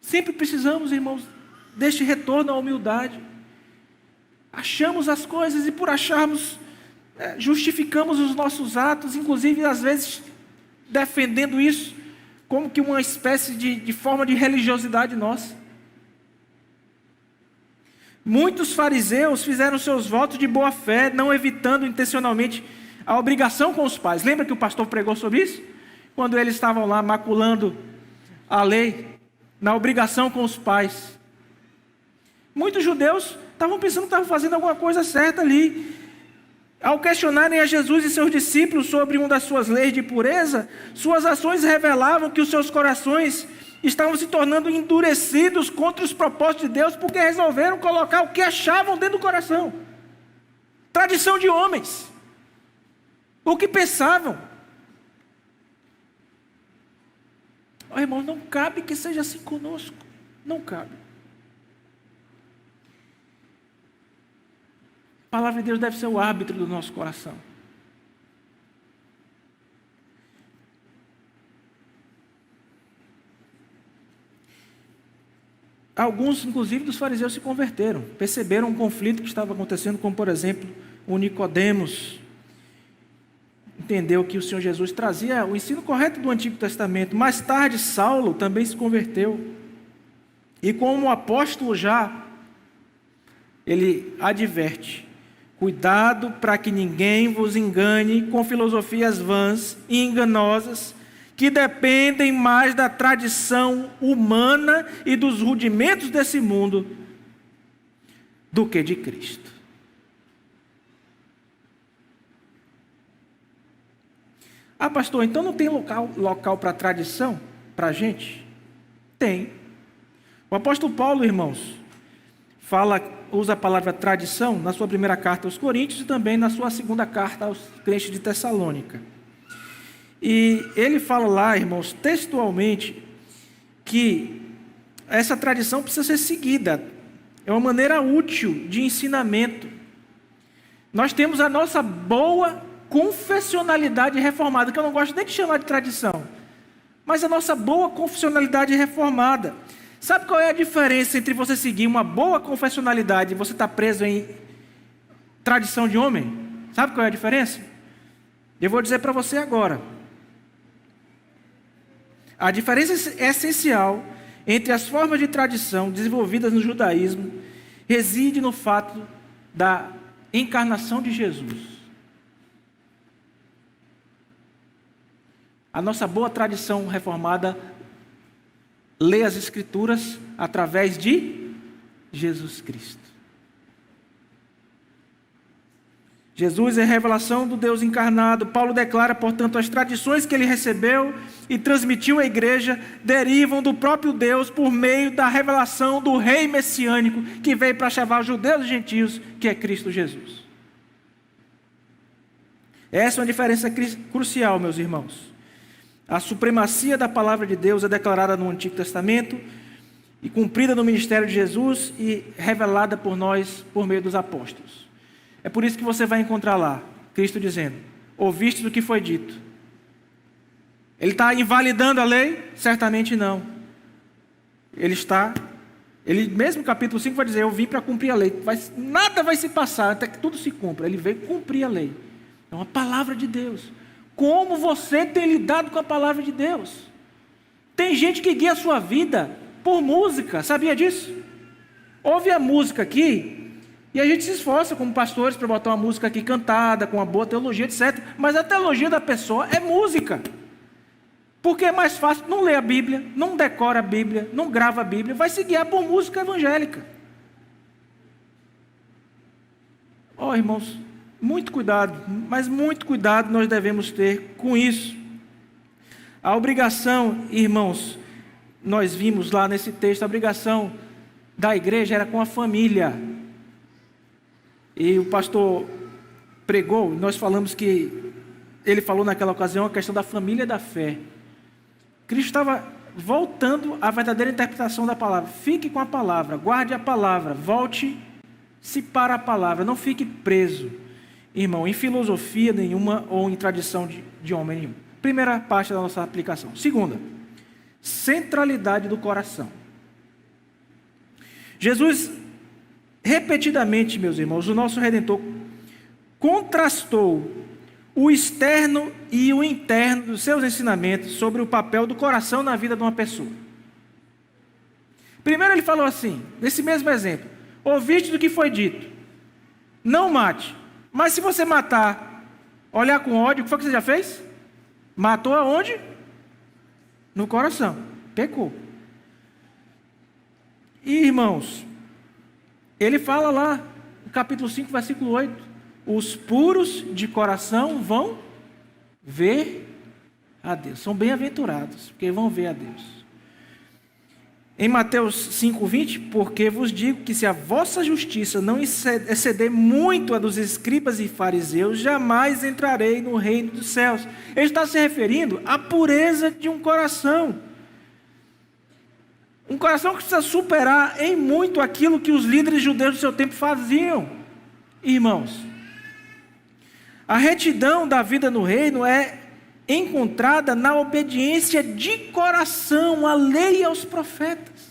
Sempre precisamos, irmãos, deste retorno à humildade. Achamos as coisas e por acharmos, justificamos os nossos atos, inclusive às vezes defendendo isso como que uma espécie de forma de religiosidade nossa. Muitos fariseus fizeram seus votos de boa fé, não evitando intencionalmente a obrigação com os pais. Lembra que o pastor pregou sobre isso? Quando eles estavam lá maculando a lei, na obrigação com os pais. Muitos judeus estavam pensando que estavam fazendo alguma coisa certa ali. Ao questionarem a Jesus e seus discípulos sobre uma das suas leis de pureza, suas ações revelavam que os seus corações estavam se tornando endurecidos contra os propósitos de Deus, porque resolveram colocar o que achavam dentro do coração. Tradição de homens. O que pensavam. Oh, irmãos, não cabe que seja assim conosco. Não cabe. A palavra de Deus deve ser o árbitro do nosso coração. Alguns, inclusive, dos fariseus se converteram, perceberam um conflito que estava acontecendo, como, por exemplo, o Nicodemos. Entendeu que o Senhor Jesus trazia o ensino correto do Antigo Testamento. Mais tarde, Saulo também se converteu. E como o apóstolo já, ele adverte: cuidado para que ninguém vos engane com filosofias vãs e enganosas, que dependem mais da tradição humana e dos rudimentos desse mundo do que de Cristo. Ah, pastor, então não tem local para tradição para a gente? Tem. O apóstolo Paulo, irmãos, usa a palavra tradição na sua primeira carta aos Coríntios e também na sua segunda carta aos crentes de Tessalônica. E ele fala lá, irmãos, textualmente, que essa tradição precisa ser seguida. É uma maneira útil de ensinamento. Nós temos a nossa boa confessionalidade reformada, que eu não gosto nem de chamar de tradição, mas a nossa boa confessionalidade reformada. Sabe qual é a diferença entre você seguir uma boa confessionalidade e você estar preso em tradição de homem? Sabe qual é a diferença? Eu vou dizer para você agora. A diferença essencial entre as formas de tradição desenvolvidas no judaísmo reside no fato da encarnação de Jesus. A nossa boa tradição reformada lê as Escrituras através de Jesus Cristo. Jesus é a revelação do Deus encarnado. Paulo declara, portanto, as tradições que ele recebeu e transmitiu à igreja derivam do próprio Deus por meio da revelação do Rei Messiânico que veio para salvar os judeus e gentios, que é Cristo Jesus. Essa é uma diferença crucial, meus irmãos. A supremacia da palavra de Deus é declarada no Antigo Testamento e cumprida no ministério de Jesus e revelada por nós por meio dos apóstolos. É por isso que você vai encontrar lá Cristo dizendo: ouvistes o que foi dito. Ele está invalidando a lei? Certamente não. Ele mesmo no capítulo 5 vai dizer: eu vim para cumprir a lei. Nada vai se passar até que tudo se cumpra. Ele veio cumprir a lei. Então a palavra de Deus. Como você tem lidado com a palavra de Deus? Tem gente que guia a sua vida por música, sabia disso? Ouve a música aqui e a gente se esforça como pastores para botar uma música aqui cantada, com uma boa teologia, etc. Mas a teologia da pessoa é música. Porque é mais fácil, não lê a Bíblia, não decora a Bíblia, não grava a Bíblia, vai se guiar por música evangélica. Irmãos, muito cuidado, mas muito cuidado nós devemos ter com isso. A obrigação, irmãos, nós vimos lá nesse texto, a obrigação da igreja era com a família. E o pastor pregou, nós falamos que ele falou naquela ocasião a questão da família da fé. Cristo estava voltando à verdadeira interpretação da palavra. Fique com a palavra, guarde a palavra, volte-se para a palavra, não fique preso, irmão, em filosofia nenhuma ou em tradição de homem nenhum. Primeira parte da nossa aplicação. Segunda, centralidade do coração. Jesus, repetidamente, meus irmãos, o nosso Redentor, contrastou o externo e o interno dos seus ensinamentos sobre o papel do coração na vida de uma pessoa. Primeiro ele falou assim, nesse mesmo exemplo: ouviste do que foi dito, não mate. Mas se você matar, olhar com ódio, o que foi que você já fez? Matou aonde? No coração. Pecou. E, irmãos, ele fala lá, no capítulo 5, versículo 8, os puros de coração vão ver a Deus. São bem-aventurados, porque vão ver a Deus. Em Mateus 5:20, porque vos digo que se a vossa justiça não exceder muito a dos escribas e fariseus, jamais entrarei no reino dos céus. Ele está se referindo à pureza de um coração. Um coração que precisa superar em muito aquilo que os líderes judeus do seu tempo faziam. Irmãos, a retidão da vida no reino é encontrada na obediência de coração à lei e aos profetas.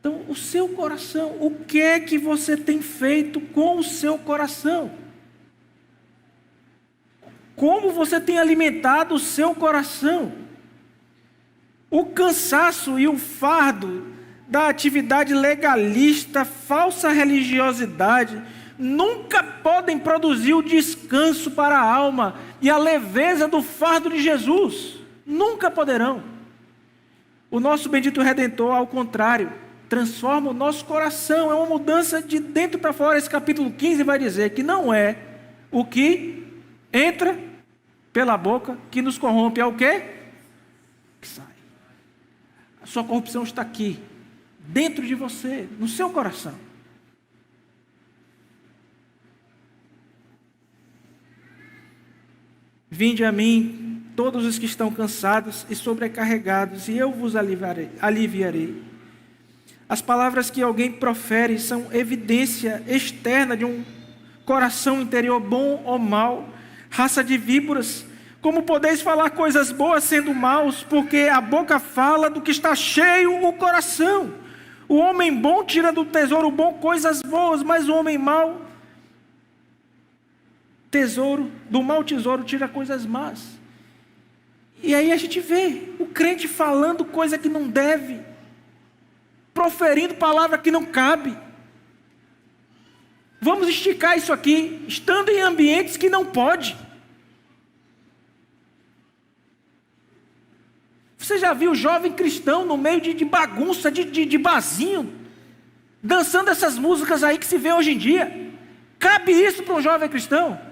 Então, o seu coração, o que é que você tem feito com o seu coração? Como você tem alimentado o seu coração? O cansaço e o fardo da atividade legalista, falsa religiosidade, nunca podem produzir o descanso para a alma e a leveza do fardo de Jesus. Nunca poderão. O nosso bendito Redentor, ao contrário, transforma o nosso coração. É uma mudança de dentro para fora. Esse capítulo 15 vai dizer que não é o que entra pela boca que nos corrompe, é o quê? Que sai. A sua corrupção está aqui, dentro de você, no seu coração. Vinde a mim, todos os que estão cansados e sobrecarregados, e eu vos aliviarei. As palavras que alguém profere são evidência externa de um coração interior bom ou mau, raça de víboras. Como podeis falar coisas boas sendo maus, porque a boca fala do que está cheio o coração. O homem bom tira do tesouro bom coisas boas, mas o homem mau do mau tesouro tira coisas más. E aí a gente vê o crente falando coisa que não deve, proferindo palavra que não cabe. Vamos esticar isso aqui, estando em ambientes que não pode. Você já viu jovem cristão no meio de bagunça, de barzinho, dançando essas músicas aí que se vê hoje em dia? Cabe isso para um jovem cristão?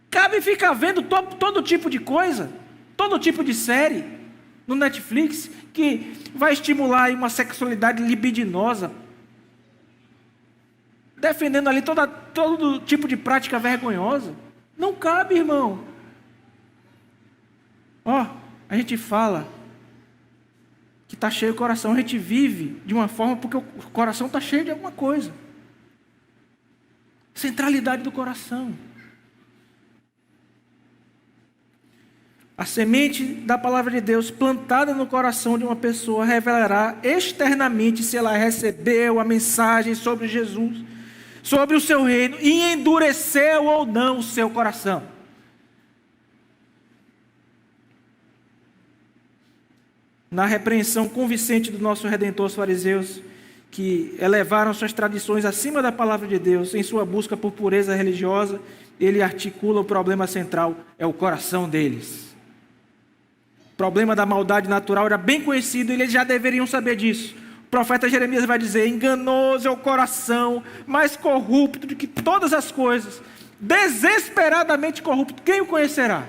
Cabe ficar vendo todo tipo de coisa, todo tipo de série no Netflix que vai estimular aí uma sexualidade libidinosa, defendendo ali todo tipo de prática vergonhosa? Não cabe, irmão. A gente fala que está cheio o coração, a gente vive de uma forma porque o coração está cheio de alguma coisa. Centralidade do coração. A semente da palavra de Deus plantada no coração de uma pessoa revelará externamente se ela recebeu a mensagem sobre Jesus, sobre o seu reino, e endureceu ou não o seu coração. Na repreensão convincente do nosso Redentor, os fariseus, que elevaram suas tradições acima da palavra de Deus, em sua busca por pureza religiosa, ele articula o problema central, é o coração deles. O problema da maldade natural era bem conhecido, e eles já deveriam saber disso. O profeta Jeremias vai dizer: enganoso é o coração, mais corrupto do que todas as coisas, desesperadamente corrupto, quem o conhecerá?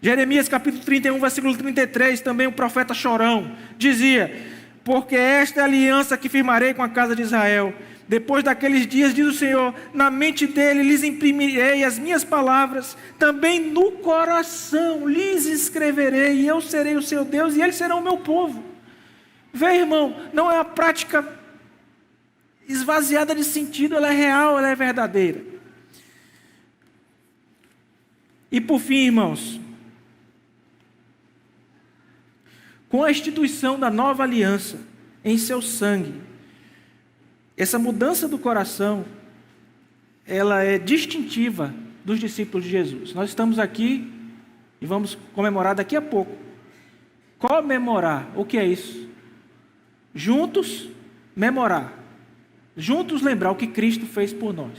Jeremias capítulo 31, versículo 33, também o profeta chorão, dizia: porque esta é a aliança que firmarei com a casa de Israel. Depois daqueles dias, diz o Senhor, na mente dele lhes imprimirei as minhas palavras, também no coração lhes escreverei, e eu serei o seu Deus, e eles serão o meu povo. Vê, irmão, não é uma prática esvaziada de sentido, ela é real, ela é verdadeira. E por fim, irmãos, com a instituição da nova aliança em seu sangue, essa mudança do coração, ela é distintiva dos discípulos de Jesus. Nós estamos aqui e vamos comemorar daqui a pouco. Comemorar, o que é isso? Juntos, memorar. Juntos lembrar o que Cristo fez por nós.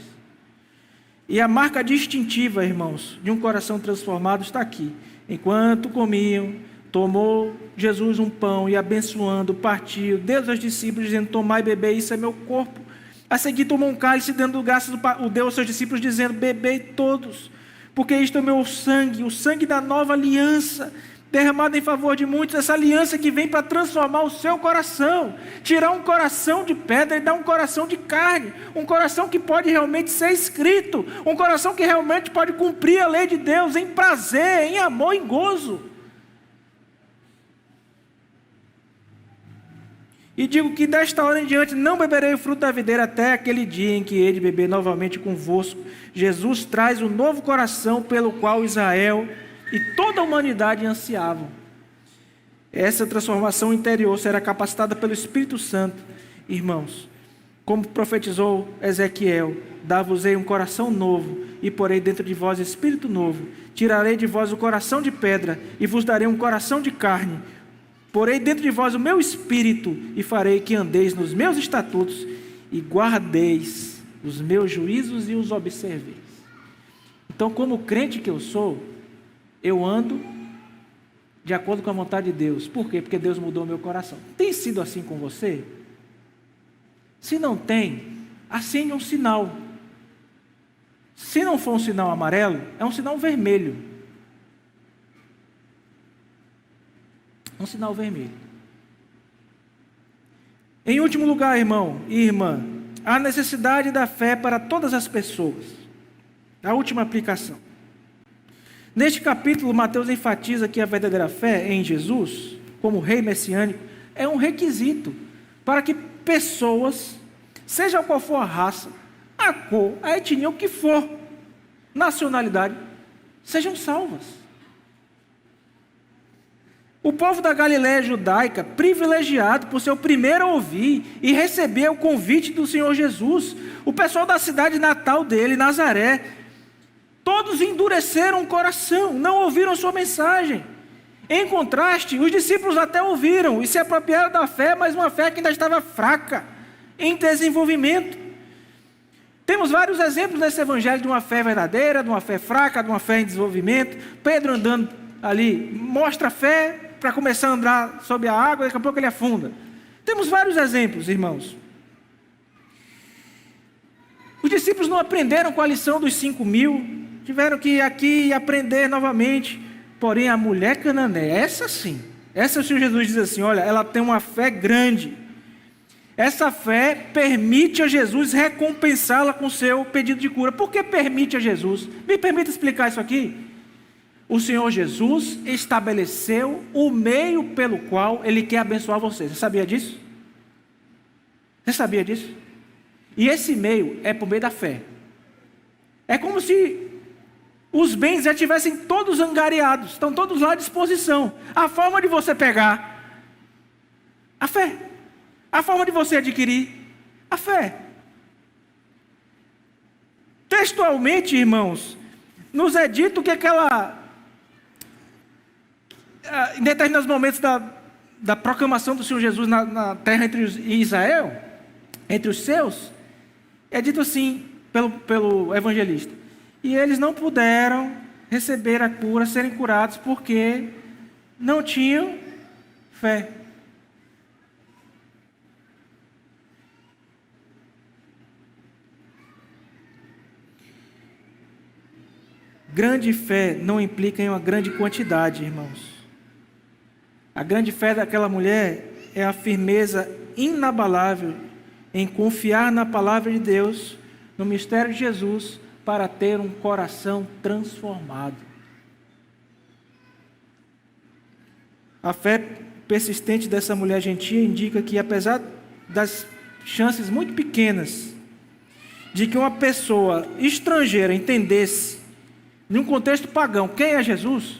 E a marca distintiva, irmãos, de um coração transformado está aqui. Enquanto comiam, tomou Jesus um pão e abençoando, partiu, deu aos discípulos, dizendo: tomai e bebei, isso é meu corpo. A seguir tomou um cálice, dando graças, o deu aos seus discípulos, dizendo: bebei todos, porque isto é o meu sangue, o sangue da nova aliança, derramado em favor de muitos. Essa aliança que vem para transformar o seu coração, tirar um coração de pedra e dar um coração de carne, um coração que pode realmente ser escrito, um coração que realmente pode cumprir a lei de Deus em prazer, em amor, em gozo. E digo que desta hora em diante não beberei o fruto da videira até aquele dia em que hei de beber novamente convosco. Jesus traz um novo coração pelo qual Israel e toda a humanidade ansiavam. Essa transformação interior será capacitada pelo Espírito Santo, irmãos. Como profetizou Ezequiel: dar-vos-ei um coração novo e porei dentro de vós espírito novo. Tirarei de vós o coração de pedra e vos darei um coração de carne. Porei dentro de vós o meu espírito e farei que andeis nos meus estatutos e guardeis os meus juízos e os observeis. Então, como crente que eu sou, eu ando de acordo com a vontade de Deus. Por quê? Porque Deus mudou o meu coração. Tem sido assim com você? Se não tem, acende um sinal. Se não for um sinal amarelo, é um sinal vermelho. Um sinal vermelho. Em último lugar, irmão e irmã, a necessidade da fé para todas as pessoas. A última aplicação. Neste capítulo, Mateus enfatiza que a verdadeira fé em Jesus, como rei messiânico, é um requisito para que pessoas, seja qual for a raça, a cor, a etnia, o que for, nacionalidade, sejam salvas. O povo da Galiléia judaica, privilegiado por ser o primeiro a ouvir e receber o convite do Senhor Jesus, o pessoal da cidade natal dele, Nazaré, todos endureceram o coração, não ouviram sua mensagem. Em contraste, os discípulos até ouviram e se apropriaram da fé, mas uma fé que ainda estava fraca, em desenvolvimento. Temos vários exemplos nesse evangelho de uma fé verdadeira, de uma fé fraca, de uma fé em desenvolvimento. Pedro andando ali, mostra fé para começar a andar sobre a água, daqui a pouco ele afunda. Temos vários exemplos, irmãos. Os discípulos não aprenderam com a lição dos 5.000, tiveram que ir aqui aprender novamente. Porém, a mulher cananeia, essa sim, essa o Senhor Jesus diz assim: olha, ela tem uma fé grande. Essa fé permite a Jesus recompensá-la com seu pedido de cura. Por que permite a Jesus? Me permita explicar isso aqui. O Senhor Jesus estabeleceu o meio pelo qual Ele quer abençoar você. Você sabia disso? Você sabia disso? E esse meio é por meio da fé. É como se os bens já estivessem todos angariados, estão todos lá à disposição. A forma de você pegar, a fé. A forma de você adquirir, a fé. Textualmente, irmãos, nos é dito que em determinados momentos da proclamação do Senhor Jesus na terra entre Israel, entre os seus, é dito assim pelo evangelista: e eles não puderam receber a cura, serem curados, porque não tinham fé. Grande fé não implica em uma grande quantidade, irmãos. A grande fé daquela mulher é a firmeza inabalável em confiar na palavra de Deus, no mistério de Jesus, para ter um coração transformado. A fé persistente dessa mulher gentia indica que, apesar das chances muito pequenas de que uma pessoa estrangeira entendesse, num contexto pagão, quem é Jesus,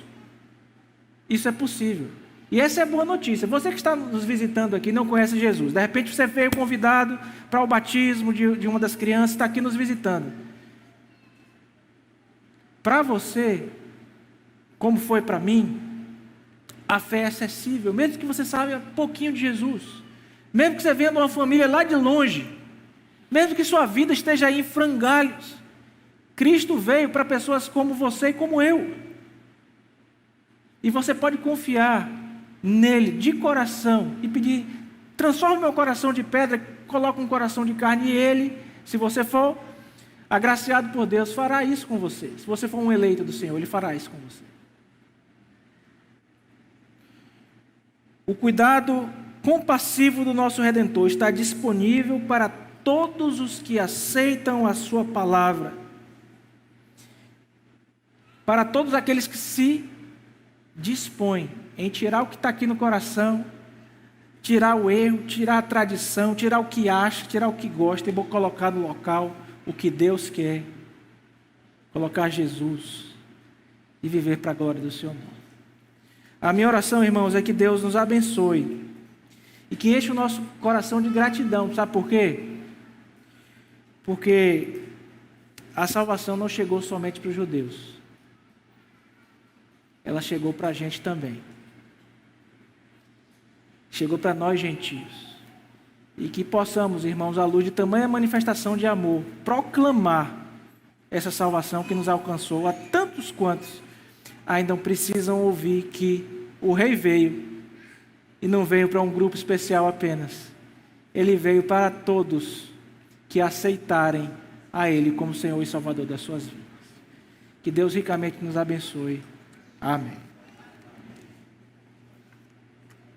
isso é possível. E essa é a boa notícia. Você que está nos visitando aqui não conhece Jesus. De repente você veio convidado para o batismo de uma das crianças, está aqui nos visitando. Para você, como foi para mim, a fé é acessível. Mesmo que você saiba pouquinho de Jesus. Mesmo que você venha de uma família lá de longe. Mesmo que sua vida esteja aí em frangalhos. Cristo veio para pessoas como você e como eu. E você pode confiar nele de coração e pedir: transforme meu coração de pedra, coloque um coração de carne, e ele, se você for agraciado por Deus, fará isso com você. Se você for um eleito do Senhor, ele fará isso com você. O cuidado compassivo do nosso Redentor está disponível para todos os que aceitam a sua palavra, para todos aqueles que se dispõem em tirar o que está aqui no coração, tirar o erro, tirar a tradição, tirar o que acha, tirar o que gosta e colocar no local o que Deus quer, colocar Jesus e viver para a glória do Seu nome. A minha oração, irmãos, é que Deus nos abençoe e que enche o nosso coração de gratidão. Sabe por quê? Porque a salvação não chegou somente para os judeus. Ela chegou para a gente também. Chegou para nós gentios. E que possamos, irmãos, à luz de tamanha manifestação de amor, proclamar essa salvação que nos alcançou a tantos quantos ainda precisam ouvir que o Rei veio, e não veio para um grupo especial apenas. Ele veio para todos que aceitarem a Ele como Senhor e Salvador das suas vidas. Que Deus ricamente nos abençoe. Amém.